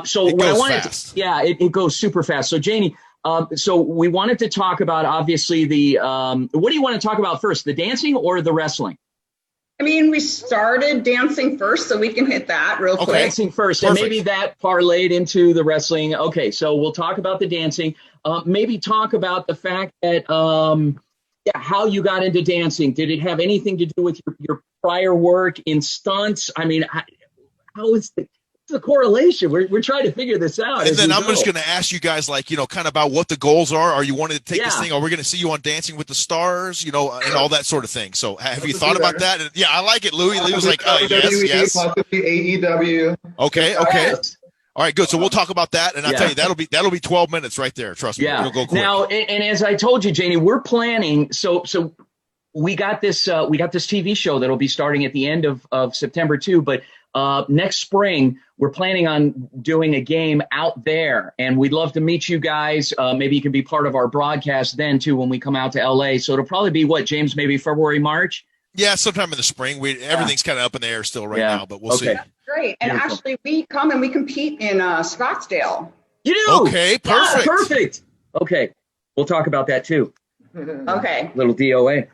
So it what I goes wanted, fast. it goes super fast. So Janie, so we wanted to talk about obviously the what do you want to talk about first, the dancing or the wrestling? I mean, we started dancing first, so we can hit that real quick. Dancing first, and maybe that parlayed into the wrestling. Okay, so we'll talk about the dancing. Maybe talk about the fact that how you got into dancing. Did it have anything to do with your prior work in stunts? I mean, how is the correlation? We're trying to figure this out. And then I'm just going to ask you guys, like, kind of about what the goals are. Are you wanting to take this thing? Are we going to see you on Dancing with the Stars, and all that sort of thing? So have you thought about that? And, yeah, I like it, Louie. Louie was like, yes. Possibly AEW. Okay. All right, good. So we'll talk about that, and I'll tell you that'll be 12 minutes right there. Trust me, it'll go quick. Now, and as I told you, Janie, we're planning. So we got this TV show that'll be starting at the end of September too. But next spring, we're planning on doing a game out there, and we'd love to meet you guys. Maybe you can be part of our broadcast then too when we come out to LA. So it'll probably be James, maybe February, March. Yeah, sometime in the spring. Everything's kind of up in the air still right now, but we'll see. That's great. And actually, we come and we compete in Scottsdale. You do? Okay, perfect. Yeah, perfect. Okay, we'll talk about that too. Okay. Little DOA.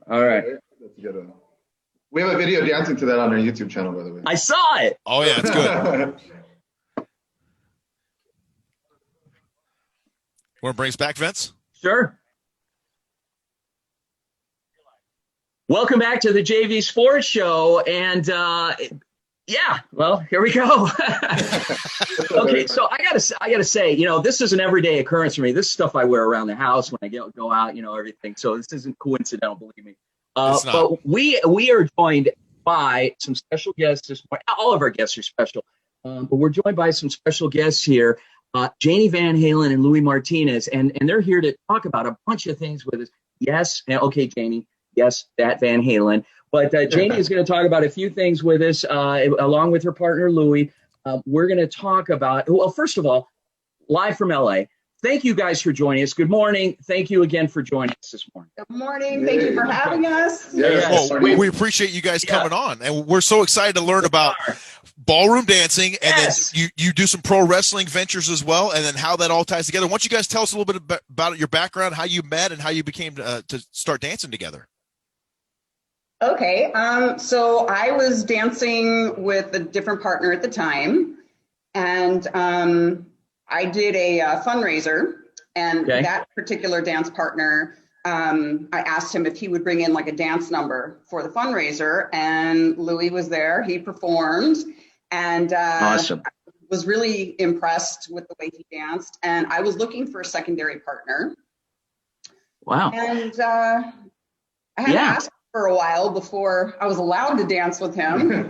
All right. We have a video dancing to that on our YouTube channel, by the way. I saw it. Oh, yeah, it's good. Want to bring us back, Vince? Sure. Welcome back to the JV Sports Show. And here we go. Okay, so I gotta say, this is an everyday occurrence for me. This is stuff I wear around the house when I go out, everything. So this isn't coincidental, believe me. But we are joined by some special guests this morning. All of our guests are special, but we're joined by some special guests here, Janie Van Halen and Louie Martinez, and they're here to talk about a bunch of things with us. Yes, okay, Janie. Yes, that Van Halen. But Janie is going to talk about a few things with us, along with her partner, Louie. We're going to talk about, well, first of all, live from LA. Thank you guys for joining us. Good morning. Thank you again for joining us this morning. Good morning. Thank you for having us. Yes. Well, we appreciate you guys coming on. And we're so excited to learn about ballroom dancing. And then you do some pro wrestling ventures as well. And then how that all ties together. Why don't you guys tell us a little bit about your background, how you met, and how you became to start dancing together? Okay, so I was dancing with a different partner at the time, and I did a fundraiser, and that particular dance partner, I asked him if he would bring in like a dance number for the fundraiser, and Louie was there. He performed, and awesome. I was really impressed with the way he danced, and I was looking for a secondary partner. Wow. And I had to ask for a while before I was allowed to dance with him.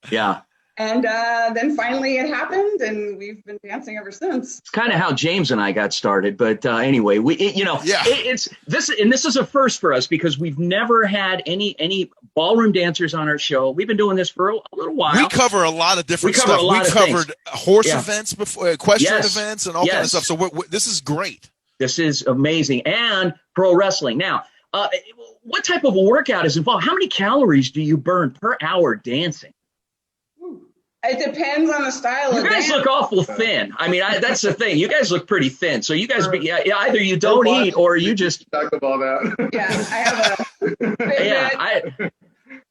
Yeah. And then finally it happened, and we've been dancing ever since. It's kind of how James and I got started. But anyway, it's this, and this is a first for us because we've never had any ballroom dancers on our show. We've been doing this for a little while. We cover a lot of different stuff. We covered horse events before, equestrian events, and all kind of stuff. So this is great. This is amazing. And pro wrestling. Now, what type of a workout is involved? How many calories do you burn per hour dancing? It depends on the style of dance. You guys look awful thin. I mean, that's the thing. You guys look pretty thin. So you guys, either you don't eat or you just talk about that. Yeah, I have a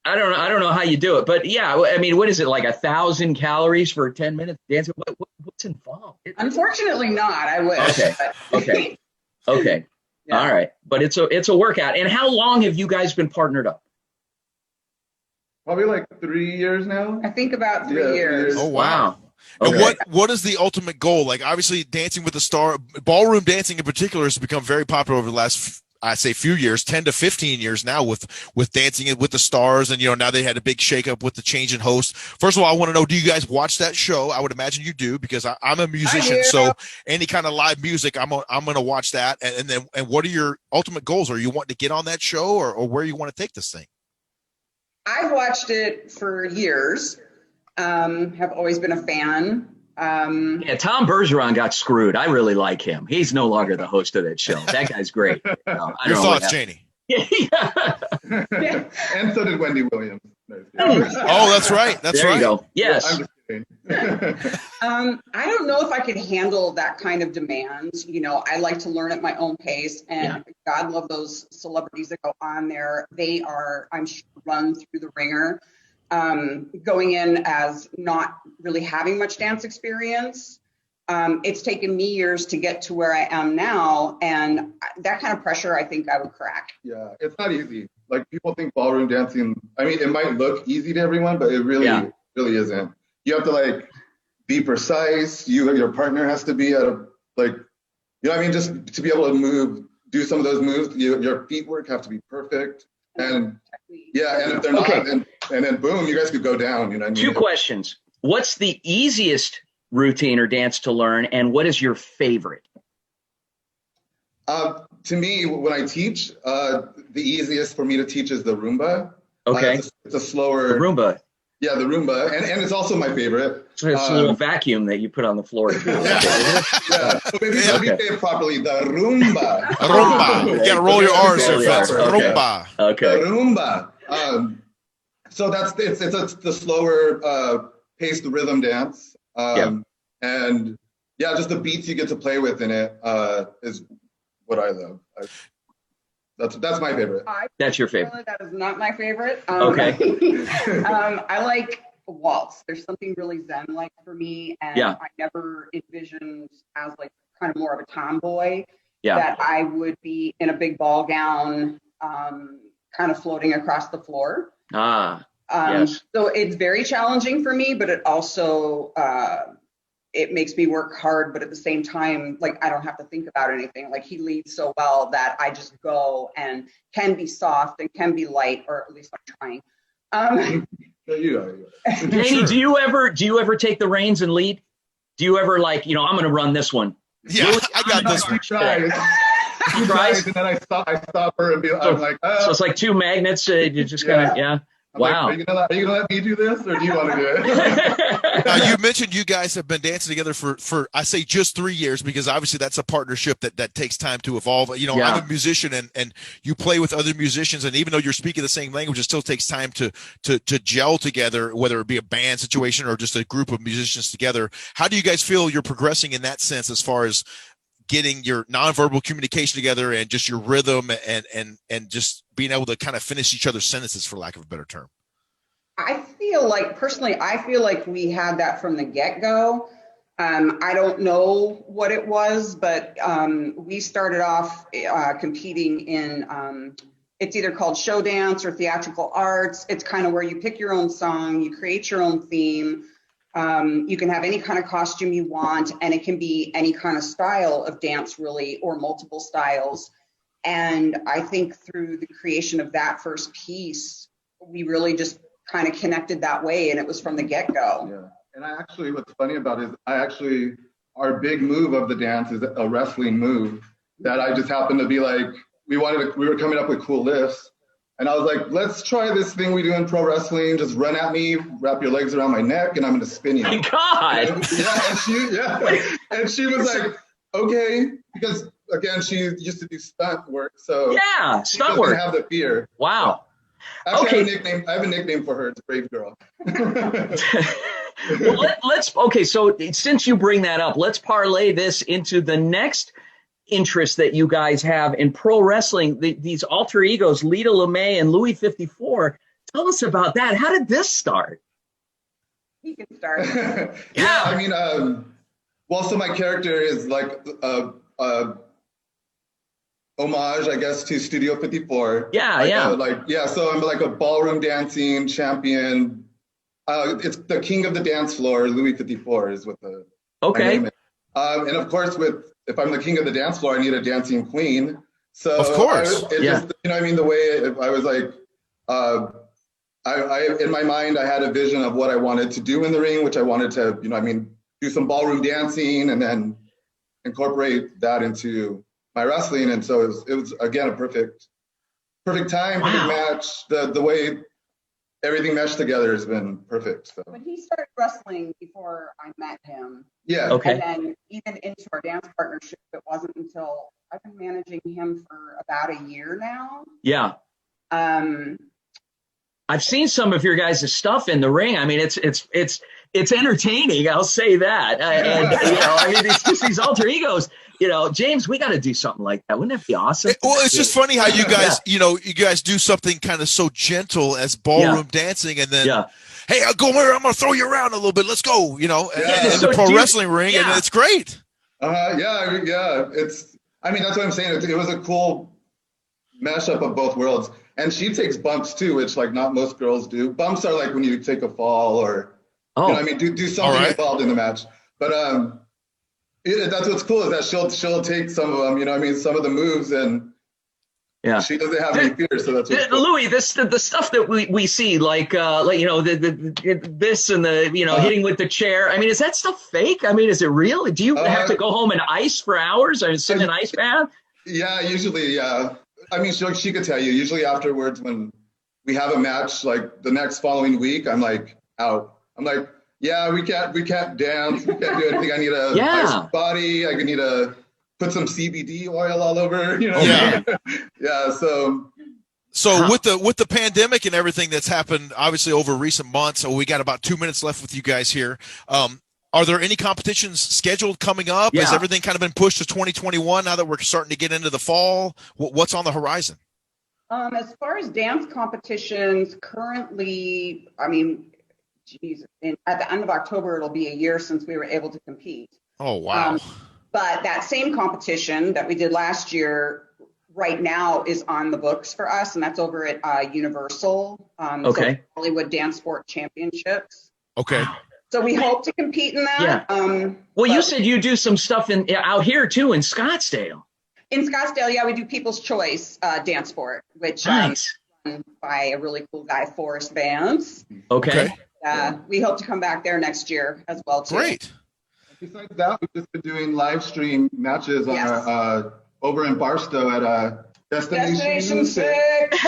I don't know how you do it, but I mean, what is it, like 1,000 calories for 10 minutes dancing? What's involved? Unfortunately, not. I wish. Okay. Yeah. All right, but it's a workout. And how long have you guys been partnered up? Probably like 3 years now. I think about 3 years. Oh, wow. Okay. And what is the ultimate goal? Like, obviously, Dancing with the Star, ballroom dancing in particular, has become very popular over the last, I say, few years, 10 to 15 years now with Dancing with the Stars. And, now they had a big shakeup with the change in host. First of all, I want to know, do you guys watch that show? I would imagine you do, because I'm a musician. So any kind of live music, I'm going to watch that. And what are your ultimate goals? Are you wanting to get on that show, or where you want to take this thing? I've watched it for years. Have always been a fan. Tom Bergeron got screwed. I really like him. He's no longer the host of that show. That guy's great. Your thoughts, Janie? And so did Wendy Williams. Oh, that's right. That's there right. You go. Yes. I don't know if I could handle that kind of demand. You know, I like to learn at my own pace, and God love those celebrities that go on there. They are, I'm sure, run through the ringer, going in as not really having much dance experience. It's taken me years to get to where I am now, and that kind of pressure, I think I would crack. Yeah, it's not easy. Like, people think ballroom dancing, I mean, it might look easy to everyone, but it really isn't. You have to, like, be precise. Your partner has to be at a, like, you know what I mean? Just to be able to move, do some of those moves, your feet work have to be perfect. And and if they're not, and then boom, you guys could go down, you know what I mean? 2 questions. What's the easiest routine or dance to learn, and what is your favorite? To me, when I teach, the easiest for me to teach is the Rumba. Okay. It's a slower. The Rumba. Yeah, the Rumba, and it's also my favorite. So it's a little vacuum that you put on the floor. Yeah, so maybe let me say it properly. The Rumba. Rumba. You gotta roll your R's there, fast. Rumba. Okay. The Rumba. So it's the slower paced rhythm dance. And yeah, just the beats you get to play with in it is what I love. That's my favorite. That's your favorite. That is not my favorite. Okay. I like waltz. There's something really zen-like for me, and I never envisioned as like kind of more of a tomboy that I would be in a big ball gown, kind of floating across the floor. Yes. So it's very challenging for me, but it also it makes me work hard, but at the same time, like, I don't have to think about anything. Like, he leads so well that I just go and can be soft and can be light, or at least I'm trying. Janie, do you ever take the reins and lead? Do you ever, like, you know, I'm going to run this one? Yeah, Louie, I got this one. He tries, and then I stop her and I'm like, so it's like 2 magnets. You just kind of, wow. Like, are you gonna let me do this, or do you want to do it? Now, you mentioned you guys have been dancing together for I say just 3 years, because obviously that's a partnership that takes time to evolve. You know, I'm a musician, and you play with other musicians, and even though you're speaking the same language, it still takes time to gel together, whether it be a band situation or just a group of musicians together. How do you guys feel you're progressing in that sense, as far as getting your nonverbal communication together and just your rhythm and just being able to kind of finish each other's sentences, for lack of a better term? Personally, I feel like we had that from the get-go. I don't know what it was, but we started off competing in, it's either called show dance or theatrical arts. It's kind of where you pick your own song, you create your own theme. You can have any kind of costume you want, and it can be any kind of style of dance, really, or multiple styles. And I think through the creation of that first piece, we really just kind of connected that way, and it was from the get-go. Yeah, and what's funny about it is our big move of the dance is a wrestling move that I just happened to be like, we were coming up with cool lifts. And I was like, let's try this thing we do in pro wrestling. Just run at me, wrap your legs around my neck, and I'm going to spin you. My God. And she was like, okay, because again, she used to do stunt work, so stunt work. Have the fear. Wow. Actually, I have a nickname for her. It's Brave Girl. Well, so since you bring that up, let's parlay this into the next interest that you guys have in pro wrestling, these alter egos, Lita, Lamae, and Louie 54. Tell us about that. How did this start? You can start. I mean, so my character is like homage, I guess, to Studio 54. So I'm like a ballroom dancing champion. It's the king of the dance floor. Louie 54 is what my name is. And of course, if I'm the king of the dance floor, I need a dancing queen. So of course, you know what I mean? The way I was like, I in my mind, I had a vision of what I wanted to do in the ring, which I wanted to, you know what I mean, do some ballroom dancing and then incorporate that into my wrestling. And so it was again, a perfect time, perfect match. The way everything meshed together has been perfect. So when he started wrestling before I met him, and then even into our dance partnership, it wasn't until I've been managing him for about a year now. I've seen some of your guys' stuff in the ring. I mean, it's it's entertaining. I'll say that. And I mean, it's just these alter egos. James, we got to do something like that. Wouldn't that be awesome? Well, it's just funny how you guys, you guys do something kind of so gentle as ballroom dancing, and then, hey, I'll go here. I'm gonna throw you around a little bit. Let's go. In the pro wrestling ring, and it's great. It's. I mean, that's what I'm saying. It was a cool mashup of both worlds. And she takes bumps too, which like not most girls do. Bumps are like when you take a fall or, do something involved in the match. But that's what's cool is that she'll take some of them. Some of the moves, and she doesn't have any fear. So that's what's cool. Louie, the stuff that we see, like this and the hitting with the chair. I mean, is that stuff fake? I mean, is it real? Do you have to go home and ice for hours and sit in an ice bath? Yeah, usually, yeah. I mean, she could tell you. Usually afterwards, when we have a match, like the next following week, I'm like out. I'm like, yeah, we can't dance. We can't do anything. I need a nice body. I need to put some CBD oil all over. Yeah. So with the pandemic and everything that's happened, obviously over recent months, so we got about 2 minutes left with you guys here. Are there any competitions scheduled coming up? Has everything kind of been pushed to 2021 now that we're starting to get into the fall? What's on the horizon? As far as dance competitions, currently, I mean, at the end of October, it'll be a year since we were able to compete. Oh, wow. But that same competition that we did last year right now is on the books for us, and that's over at Universal. So Hollywood Dance Sport Championships. Okay. So we hope to compete in that. Yeah. You said you do some stuff out here too in Scottsdale. In Scottsdale, we do People's Choice Dance Sport, which is run by a really cool guy, Forrest Vance. Okay. We hope to come back there next year as well too. Great. Besides that, we've just been doing live stream matches on our, over in Barstow at Destination 6.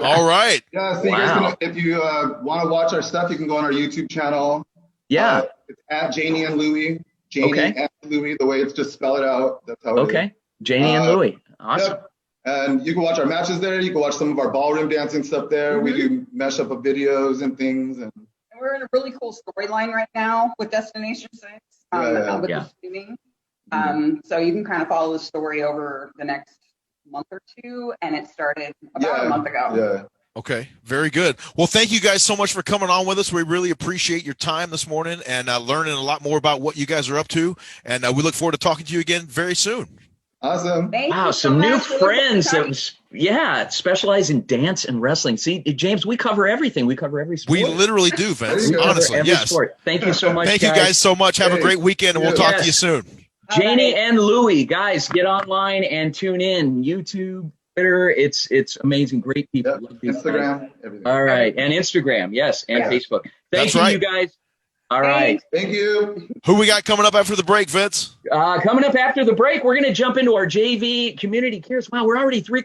All right. Yeah, so you guys if you want to watch our stuff, you can go on our YouTube channel. Yeah. It's at Janie and Louie. Janie and Louie, the way it's just spell it out. That's how it is. Janie and Louie. Awesome. Yep. And you can watch our matches there. You can watch some of our ballroom dancing stuff there. We do mesh up of videos and things. And we're in a really cool storyline right now with Destination 6 with the streaming. So you can kind of follow the story over the next month or two. And it started about a month ago. Yeah. Okay, very good. Well, thank you guys so much for coming on with us. We really appreciate your time this morning and learning a lot more about what you guys are up to. And we look forward to talking to you again very soon. Awesome. Wow, some new friends that specialize in dance and wrestling. See, James, we cover everything. We cover every sport. We literally do, Vince. Honestly, yes. Sport. Thank you so much. Thank you guys so much. Have a great weekend, and we'll talk to you soon. Janie and Louie, guys, get online and tune in. YouTube, Twitter, it's amazing. Great people. Instagram, everything. All right, and Instagram, yes, and Facebook. Thank you guys. All right. Thank you. Who we got coming up after the break, Vince? Coming up after the break, we're going to jump into our JV community cares. Wow, we're already 3